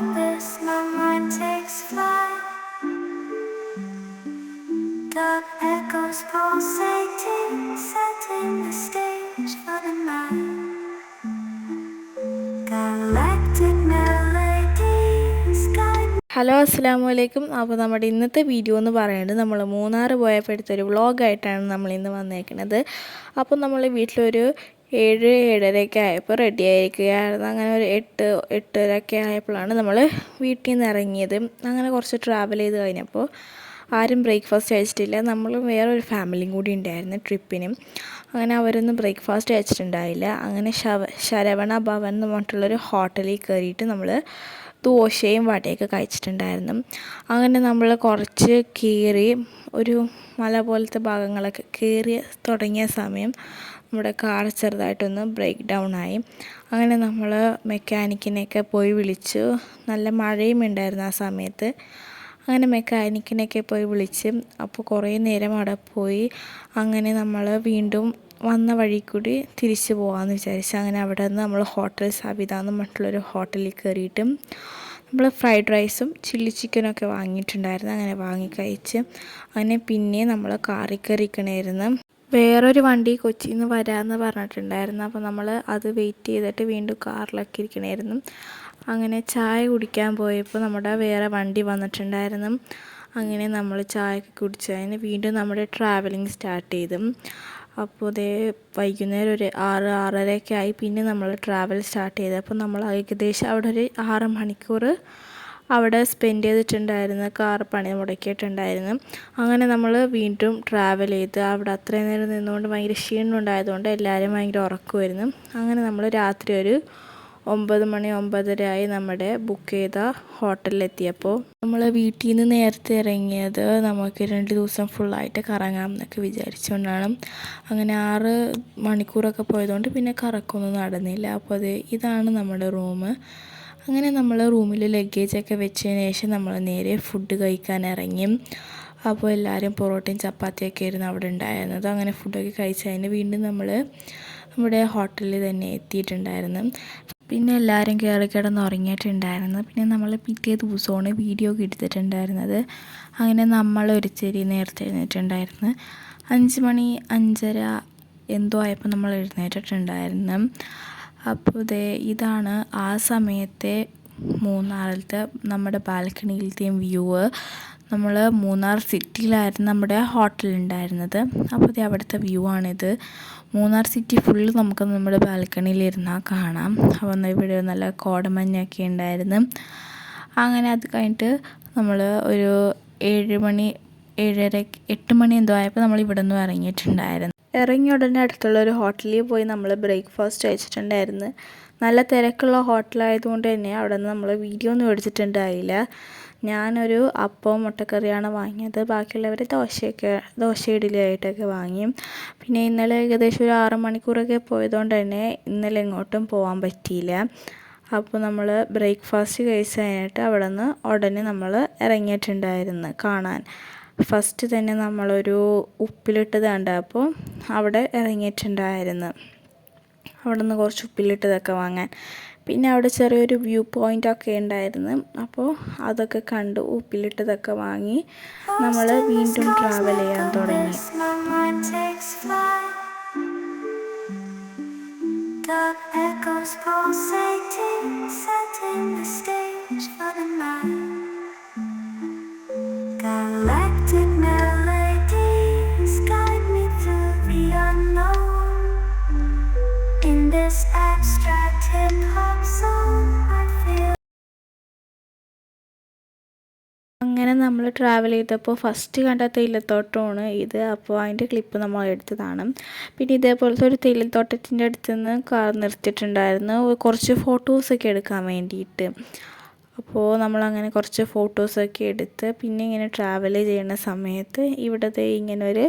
abyss, my mind takes flight. Dark echoes pulsating, setting the stage for the night. Galactic melodies guide. Hello അസ്സലാമു അലൈക്കും. അപ്പോൾ നമ്മുടെ ഇന്നത്തെ video എന്ന് പറയുന്നത് നമ്മൾ മൂന്നാർ പോയപ്പോൾ എടുത്തൊരു വ്ളോഗായിട്ടാണ് നമ്മൾ ഇന്ന് വന്നേക്കുന്നത്. അപ്പോൾ നമ്മൾ വീട്ടിലൊരു 7-7:30 ആയപ്പോൾ റെഡി ആയിരിക്കുകയായിരുന്നു. അങ്ങനെ ഒരു 8-8:30 ആയപ്പോഴാണ് നമ്മൾ വീട്ടിൽ നിന്ന് ഇറങ്ങിയത്. അങ്ങനെ കുറച്ച് ട്രാവൽ ചെയ്ത് കഴിഞ്ഞപ്പോൾ ആരും ബ്രേക്ക്ഫാസ്റ്റ് കഴിച്ചിട്ടില്ല. നമ്മൾ വേറൊരു ഫാമിലിയും കൂടി ഉണ്ടായിരുന്നു ട്രിപ്പിനും. അങ്ങനെ അവരൊന്നും ബ്രേക്ക്ഫാസ്റ്റ് കഴിച്ചിട്ടുണ്ടായില്ല. അങ്ങനെ ശരവണ ഭവൻ എന്ന് പറഞ്ഞിട്ടുള്ളൊരു ഹോട്ടലിൽ കയറിയിട്ട് നമ്മൾ ദോശയും വടയൊക്കെ കഴിച്ചിട്ടുണ്ടായിരുന്നു. അങ്ങനെ നമ്മൾ കുറച്ച് കയറി ഒരു മല പോലത്തെ ഭാഗങ്ങളൊക്കെ കയറി തുടങ്ങിയ സമയം നമ്മുടെ കാർ ചെറുതായിട്ടൊന്ന് ബ്രേക്ക് ഡൗൺ ആയി. അങ്ങനെ നമ്മൾ മെക്കാനിക്കിനെയൊക്കെ പോയി വിളിച്ചു. നല്ല മഴയും ഉണ്ടായിരുന്നു ആ സമയത്ത്. അങ്ങനെ മെക്കാനിക്കിനെയൊക്കെ പോയി വിളിച്ച് അപ്പോൾ കുറേ നേരം അവിടെ പോയി. അങ്ങനെ നമ്മൾ വീണ്ടും വന്ന വഴി കൂടി തിരിച്ചു പോകാമെന്ന് വിചാരിച്ചു. അങ്ങനെ അവിടെ നിന്ന് നമ്മൾ ഹോട്ടൽ സബിത എന്ന് പറഞ്ഞിട്ടുള്ളൊരു ഹോട്ടലിൽ കയറിയിട്ട് നമ്മൾ ഫ്രൈഡ് റൈസും ചില്ലി ചിക്കനൊക്കെ വാങ്ങിയിട്ടുണ്ടായിരുന്നു. അങ്ങനെ വാങ്ങി കഴിച്ച് അങ്ങനെ പിന്നെ നമ്മൾ കാറിൽ കയറിക്കണമായിരുന്നു. വേറൊരു വണ്ടി കൊച്ചിയിൽ നിന്ന് വരാമെന്ന് പറഞ്ഞിട്ടുണ്ടായിരുന്നു. അപ്പോൾ നമ്മൾ അത് വെയിറ്റ് ചെയ്തിട്ട് വീണ്ടും കാറിലൊക്കെ ഇരിക്കണമായിരുന്നു. അങ്ങനെ ചായ കുടിക്കാൻ പോയപ്പോൾ നമ്മുടെ വേറെ വണ്ടി വന്നിട്ടുണ്ടായിരുന്നു. അങ്ങനെ നമ്മൾ ചായയൊക്കെ കുടിച്ച് അതിന് വീണ്ടും നമ്മുടെ ട്രാവലിംഗ് സ്റ്റാർട്ട് ചെയ്തു. അപ്പോൾ വൈകുന്നേരം ഒരു 6-6:30 ആയി. പിന്നെ നമ്മൾ ട്രാവൽ സ്റ്റാർട്ട് ചെയ്തു. അപ്പോൾ നമ്മൾ ഏകദേശം അവിടെ ഒരു 6 മണിക്കൂർ അവിടെ സ്പെൻഡ് ചെയ്തിട്ടുണ്ടായിരുന്നു. കാർ പണി മുടക്കിയിട്ടുണ്ടായിരുന്നു. അങ്ങനെ നമ്മൾ വീണ്ടും ട്രാവൽ ചെയ്ത് അവിടെ അത്രയും നേരം നിന്നുകൊണ്ട് ഭയങ്കര ക്ഷീണം ഉണ്ടായതുകൊണ്ട് എല്ലാവരും ഭയങ്കര ഉറക്കമായിരുന്നു. അങ്ങനെ നമ്മൾ രാത്രി ഒരു 9 മണി 9:30 ആയി നമ്മുടെ ബുക്ക് ചെയ്ത ഹോട്ടലിലെത്തിയപ്പോൾ. നമ്മൾ വീട്ടിൽ നിന്ന് നേരത്തെ ഇറങ്ങിയത് നമുക്ക് 2 ദിവസം ഫുള്ളായിട്ട് കറങ്ങാം എന്നൊക്കെ വിചാരിച്ചുകൊണ്ടാണ്. അങ്ങനെ 6 മണിക്കൂറൊക്കെ പോയതുകൊണ്ട് പിന്നെ കറക്കമൊന്നും നടന്നില്ല. അപ്പോൾ ഇതാണ് നമ്മുടെ റൂം. അങ്ങനെ നമ്മൾ റൂമിൽ ലഗേജൊക്കെ വെച്ചതിന് ശേഷം നമ്മൾ നേരെ ഫുഡ് കഴിക്കാൻ ഇറങ്ങി. അപ്പോൾ എല്ലാവരും പൊറോട്ടയും ചപ്പാത്തിയൊക്കെ ആയിരുന്നു അവിടെ ഉണ്ടായിരുന്നത്. അങ്ങനെ ഫുഡൊക്കെ കഴിച്ചതിന് വീണ്ടും നമ്മൾ നമ്മുടെ ഹോട്ടലിൽ തന്നെ എത്തിയിട്ടുണ്ടായിരുന്നു. പിന്നെ എല്ലാവരും കയറി കിടന്ന് ഉറങ്ങിയിട്ടുണ്ടായിരുന്നു. പിന്നെ നമ്മൾ പിറ്റേ ദിവസമാണ് വീഡിയോ ഒക്കെ എടുത്തിട്ടുണ്ടായിരുന്നത്. അങ്ങനെ നമ്മളൊരു ചെറിയ നേരത്തെ എഴുന്നേറ്റുണ്ടായിരുന്നു. 5 മണി 5:30 എന്തോ ആയപ്പോൾ നമ്മൾ എഴുന്നേറ്റിട്ടുണ്ടായിരുന്നു. അപ്പോൾ ഇതാണ് ആ സമയത്തെ മൂന്നാറിലത്തെ നമ്മുടെ ബാൽക്കണിയിലത്തെയും വ്യൂ. നമ്മൾ മൂന്നാർ സിറ്റിയിലായിരുന്നു നമ്മുടെ ഹോട്ടലുണ്ടായിരുന്നത്. അപ്പോൾ അവിടുത്തെ വ്യൂ ആണിത്. മൂന്നാർ സിറ്റി ഫുള്ള് നമുക്ക് നമ്മുടെ ബാൽക്കണിയിലിരുന്നാൽ കാണാം. അപ്പോൾ ഇവിടെ നല്ല കോടമഞ്ഞൊക്കെ ഉണ്ടായിരുന്നു. അങ്ങനെ അത് കഴിഞ്ഞിട്ട് നമ്മൾ ഒരു 7 മണി 7:30 8 മണി എന്തോ ആയപ്പോൾ നമ്മൾ ഇവിടെ നിന്ന് ഇറങ്ങിയിട്ടുണ്ടായിരുന്നു. ഇറങ്ങിയ ഉടനെ അടുത്തുള്ള ഒരു ഹോട്ടലിൽ പോയി നമ്മൾ ബ്രേക്ക്ഫാസ്റ്റ് കഴിച്ചിട്ടുണ്ടായിരുന്നു. നല്ല തിരക്കുള്ള ഹോട്ടലായതുകൊണ്ട് തന്നെ അവിടെ നിന്ന് നമ്മൾ വീഡിയോ ഒന്നും എടുത്തിട്ടുണ്ടായില്ല. ഞാനൊരു അപ്പവും മുട്ടക്കറിയാണ് വാങ്ങിയത്. ബാക്കിയുള്ളവർ ദോശ ഇഡ്ഡലിയായിട്ടൊക്കെ വാങ്ങി. പിന്നെ ഇന്നലെ ഏകദേശം ഒരു 6 മണിക്കൂറൊക്കെ പോയതുകൊണ്ട് തന്നെ ഇന്നലെ എങ്ങോട്ടും പോകാൻ പറ്റിയില്ല. അപ്പോൾ നമ്മൾ ബ്രേക്ക്ഫാസ്റ്റ് കഴിച്ച് കഴിഞ്ഞിട്ട് അവിടെ നിന്ന് ഉടനെ നമ്മൾ ഇറങ്ങിയിട്ടുണ്ടായിരുന്നു കാണാൻ. ഫസ്റ്റ് തന്നെ നമ്മളൊരു ഉപ്പിലിട്ടത് കണ്ടപ്പോൾ അവിടെ ഇറങ്ങിയിട്ടുണ്ടായിരുന്നു. അവിടെ നിന്ന് കുറച്ച് ഉപ്പിലിട്ടതൊക്കെ വാങ്ങാൻ. പിന്നെ അവിടെ ചെറിയൊരു വ്യൂ പോയിൻ്റൊക്കെ ഉണ്ടായിരുന്നു. അപ്പോൾ അതൊക്കെ കണ്ടു ഉപ്പിലിട്ടതൊക്കെ വാങ്ങി നമ്മൾ വീണ്ടും ട്രാവൽ ചെയ്യാൻ തുടങ്ങി. Galactic melodies guide me through the unknown. In this abstract hip-hop song I feel. അങ്ങനെ നമ്മൾ ട്രാവൽ ചെയ്തപ്പോൾ ഫസ്റ്റ് കണ്ട തേയിലത്തോട്ടമാണ് ഇത്. അപ്പോൾ അതിൻ്റെ ക്ലിപ്പ് നമ്മൾ എടുത്തതാണ്. പിന്നെ ഇതേപോലത്തെ ഒരു തേയിലത്തോട്ടത്തിൻ്റെ അടുത്ത് നിന്ന് കാർ നിർത്തിയിട്ടുണ്ടായിരുന്നു കുറച്ച് ഫോട്ടോസൊക്കെ എടുക്കാൻ വേണ്ടിയിട്ട്. അപ്പോൾ നമ്മളങ്ങനെ കുറച്ച് ഫോട്ടോസൊക്കെ എടുത്ത് പിന്നെ ഇങ്ങനെ ട്രാവൽ ചെയ്യുന്ന സമയത്ത് ഇവിടുത്തെ ഇങ്ങനെ ഒരു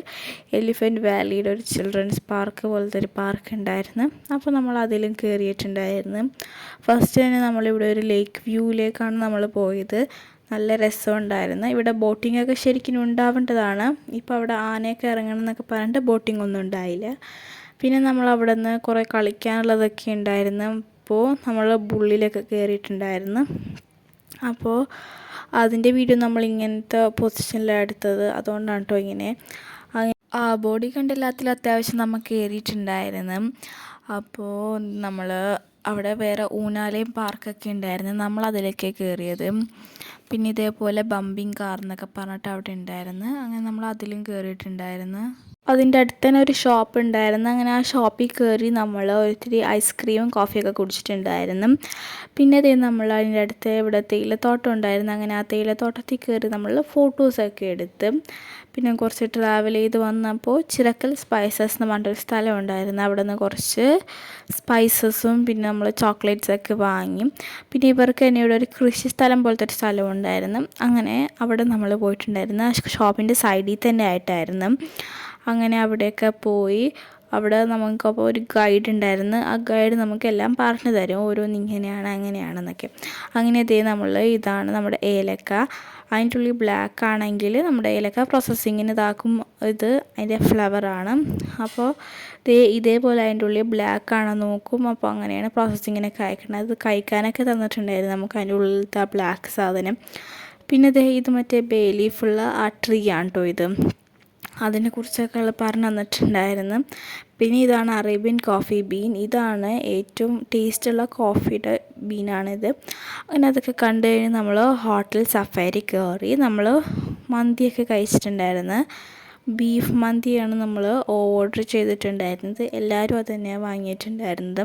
എലിഫൻറ്റ് വാലിയുടെ ഒരു ചിൽഡ്രൻസ് പാർക്ക് പോലത്തെ ഒരു പാർക്ക് ഉണ്ടായിരുന്നു. അപ്പോൾ നമ്മൾ അതിലും കയറിയിട്ടുണ്ടായിരുന്നു. ഫസ്റ്റ് തന്നെ നമ്മളിവിടെ ഒരു ലേക്ക് വ്യൂവിലേക്കാണ് നമ്മൾ പോയത്. നല്ല രസമുണ്ടായിരുന്നു. ഇവിടെ ബോട്ടിങ്ങൊക്കെ ശരിക്കും ഉണ്ടാവേണ്ടതാണ്. ഇപ്പോൾ അവിടെ ആനയൊക്കെ ഇറങ്ങണം എന്നൊക്കെ പറഞ്ഞിട്ട് ബോട്ടിംഗ് ഒന്നും ഉണ്ടായില്ല. പിന്നെ നമ്മൾ അവിടെ നിന്ന് കുറേ കളിക്കാനുള്ളതൊക്കെ ഉണ്ടായിരുന്നു. അപ്പോൾ നമ്മൾ ബുള്ളിലൊക്കെ കയറിയിട്ടുണ്ടായിരുന്നു. അപ്പോൾ അതിൻ്റെ വീഡിയോ നമ്മൾ ഇങ്ങനത്തെ പൊസിഷനിലാണ് എടുത്തത്. അതുകൊണ്ടാണ് കേട്ടോ ഇങ്ങനെ. ആ ബോഡി കണ്ടെല്ലാത്തിലും അത്യാവശ്യം നമുക്ക് കയറിയിട്ടുണ്ടായിരുന്നു. അപ്പോൾ നമ്മൾ അവിടെ വേറെ ഊഞ്ഞാലയും പാർക്കൊക്കെ ഉണ്ടായിരുന്നു. നമ്മൾ അതിലേക്ക് കയറിയത്. പിന്നെ ഇതേപോലെ ബമ്പിങ് കാർ എന്നൊക്കെ പറഞ്ഞിട്ട് അവിടെ ഉണ്ടായിരുന്നു. അങ്ങനെ നമ്മൾ അതിലും കയറിയിട്ടുണ്ടായിരുന്നു. അതിൻ്റെ അടുത്ത് തന്നെ ഒരു ഷോപ്പ് ഉണ്ടായിരുന്നു. അങ്ങനെ ആ ഷോപ്പിൽ കയറി നമ്മൾ ഒത്തിരി ഐസ്ക്രീമും കോഫിയൊക്കെ കുടിച്ചിട്ടുണ്ടായിരുന്നു. പിന്നെ അതേ നമ്മൾ അതിൻ്റെ അടുത്ത് ഇവിടെ തേയിലത്തോട്ടം ഉണ്ടായിരുന്നു. അങ്ങനെ ആ തേയിലത്തോട്ടത്തിൽ കയറി നമ്മൾ ഫോട്ടോസൊക്കെ എടുത്ത് പിന്നെ കുറച്ച് ട്രാവൽ ചെയ്ത് വന്നപ്പോൾ ചിറക്കൽ സ്പൈസസ് എന്ന് പറഞ്ഞൊരു സ്ഥലം ഉണ്ടായിരുന്നു. അവിടെ നിന്ന് കുറച്ച് സ്പൈസസും പിന്നെ നമ്മൾ ചോക്ലേറ്റ്സൊക്കെ വാങ്ങി. പിന്നെ ഇവർക്ക് തന്നെ ഇവിടെ ഒരു കൃഷി സ്ഥലം പോലത്തെ ഒരു സ്ഥലം ഉണ്ടായിരുന്നു. അങ്ങനെ അവിടെ നമ്മൾ പോയിട്ടുണ്ടായിരുന്നു. ആ ഷോപ്പിൻ്റെ സൈഡിൽ തന്നെ ആയിട്ടായിരുന്നു. അങ്ങനെ അവിടെയൊക്കെ പോയി അവിടെ നമുക്കപ്പോൾ ഒരു ഗൈഡ് ഉണ്ടായിരുന്നു. ആ ഗൈഡ് നമുക്കെല്ലാം പറഞ്ഞു തരും, ഓരോന്ന് ഇങ്ങനെയാണ് അങ്ങനെയാണെന്നൊക്കെ. അങ്ങനെ ഇതേ നമ്മൾ ഇതാണ് നമ്മുടെ ഏലക്ക. അതിൻ്റെ ഉള്ളിൽ ബ്ലാക്ക് ആണെങ്കിൽ നമ്മുടെ ഏലക്ക പ്രോസസ്സിങ്ങിന് ഇതാക്കും. ഇത് അതിൻ്റെ ഫ്ലവറാണ്. അപ്പോൾ ഇതേപോലെ അതിൻ്റെ ഉള്ളിൽ ബ്ലാക്ക് ആണെന്ന് നോക്കും. അപ്പോൾ അങ്ങനെയാണ് പ്രോസസ്സിങ്ങിനൊക്കെ അയക്കുന്നത്. അത് കഴിക്കാനൊക്കെ തന്നിട്ടുണ്ടായിരുന്നു നമുക്ക് അതിൻ്റെ ഉള്ളിലത്തെ ആ ബ്ലാക്ക് സാധനം. പിന്നെ ഇത് മറ്റേ ബേ ലീഫുള്ള ആ ട്രീ ആണ് കേട്ടോ ഇത്. അതിനെക്കുറിച്ചൊക്കെ പറഞ്ഞു തന്നിട്ടുണ്ടായിരുന്നു. പിന്നെ ഇതാണ് അറേബ്യൻ കോഫി ബീൻ. ഇതാണ് ഏറ്റവും ടേസ്റ്റുള്ള കോഫിയുടെ ബീനാണിത്. അങ്ങനെ അതൊക്കെ കണ്ടു കഴിഞ്ഞ് നമ്മൾ ഹോട്ടൽ സഫാരി കയറി നമ്മൾ മന്തിയൊക്കെ കഴിച്ചിട്ടുണ്ടായിരുന്നു. ബീഫ് മന്തിയാണ് നമ്മൾ ഓർഡർ ചെയ്തിട്ടുണ്ടായിരുന്നത്. എല്ലാവരും അത് തന്നെയാണ് വാങ്ങിയിട്ടുണ്ടായിരുന്നത്.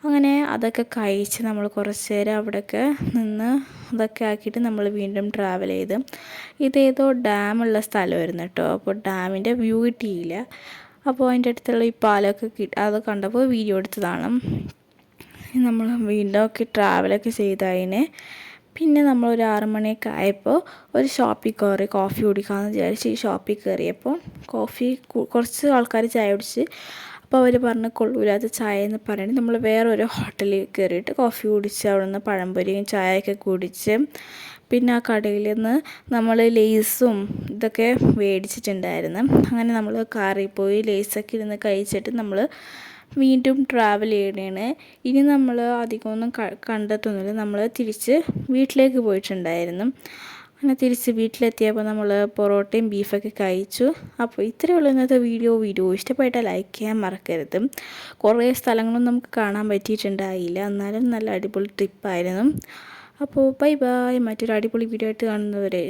അങ്ങനെ അതൊക്കെ കഴിച്ച് നമ്മൾ കുറച്ച് നേരം അവിടെയൊക്കെ നിന്ന് അതൊക്കെ ആക്കിയിട്ട് നമ്മൾ വീണ്ടും ട്രാവൽ ചെയ്ത് ഇതേതോ ഡാമുള്ള സ്ഥലമായിരുന്നു കേട്ടോ. അപ്പോൾ ഡാമിൻ്റെ വ്യൂ കിട്ടിയില്ല. അപ്പോൾ അതിൻ്റെ അടുത്തുള്ള ഈ പാലമൊക്കെ അത് കണ്ടപ്പോൾ വീഡിയോ എടുത്തതാണ്. നമ്മൾ വീണ്ടും ഒക്കെ ട്രാവലൊക്കെ ചെയ്തതിന് പിന്നെ നമ്മളൊരു 6 മണിയൊക്കെ ആയപ്പോൾ ഒരു ഷോപ്പിൽ കയറി കോഫി കുടിക്കാമെന്ന് വിചാരിച്ച് ഈ ഷോപ്പിൽ കയറിയപ്പോൾ കുറച്ച് ആൾക്കാർ ചായ കുടിച്ച്. അപ്പോൾ അവർ പറഞ്ഞ് കൊള്ളൂലാത്ത ചായ എന്ന് പറയുന്നത് നമ്മൾ വേറൊരു ഹോട്ടലിൽ കയറിയിട്ട് കോഫി കുടിച്ച് അവിടെ നിന്ന് പഴംപൊരിയും ചായയൊക്കെ കുടിച്ച് പിന്നെ ആ കടയിൽ നിന്ന് നമ്മൾ ലേസും ഇതൊക്കെ മേടിച്ചിട്ടുണ്ടായിരുന്നു. അങ്ങനെ നമ്മൾ കാറിൽ പോയി ലേസൊക്കെ ഇരുന്ന് കഴിച്ചിട്ട് നമ്മൾ വീണ്ടും ട്രാവൽ ചെയ്യണേണ്. ഇനി നമ്മൾ അധികമൊന്നും കണ്ടെത്തുന്നില്ല. നമ്മൾ തിരിച്ച് വീട്ടിലേക്ക് പോയിട്ടുണ്ടായിരുന്നു. അങ്ങനെ തിരിച്ച് വീട്ടിലെത്തിയപ്പോൾ നമ്മൾ പൊറോട്ടയും ബീഫൊക്കെ കഴിച്ചു. അപ്പോൾ ഇത്രയേ ഉള്ളൂ ഇന്നത്തെ വീഡിയോ ഇഷ്ടപ്പെട്ടാൽ ലൈക്ക് ചെയ്യാൻ മറക്കരുത്. കുറേ സ്ഥലങ്ങളും നമുക്ക് കാണാൻ പറ്റിയിട്ടുണ്ടായില്ല, എന്നാലും നല്ല അടിപൊളി ട്രിപ്പായിരുന്നു. അപ്പോൾ ബൈ ബൈ, മറ്റൊരു അടിപൊളി വീഡിയോ ആയിട്ട് കാണുന്നവരെ.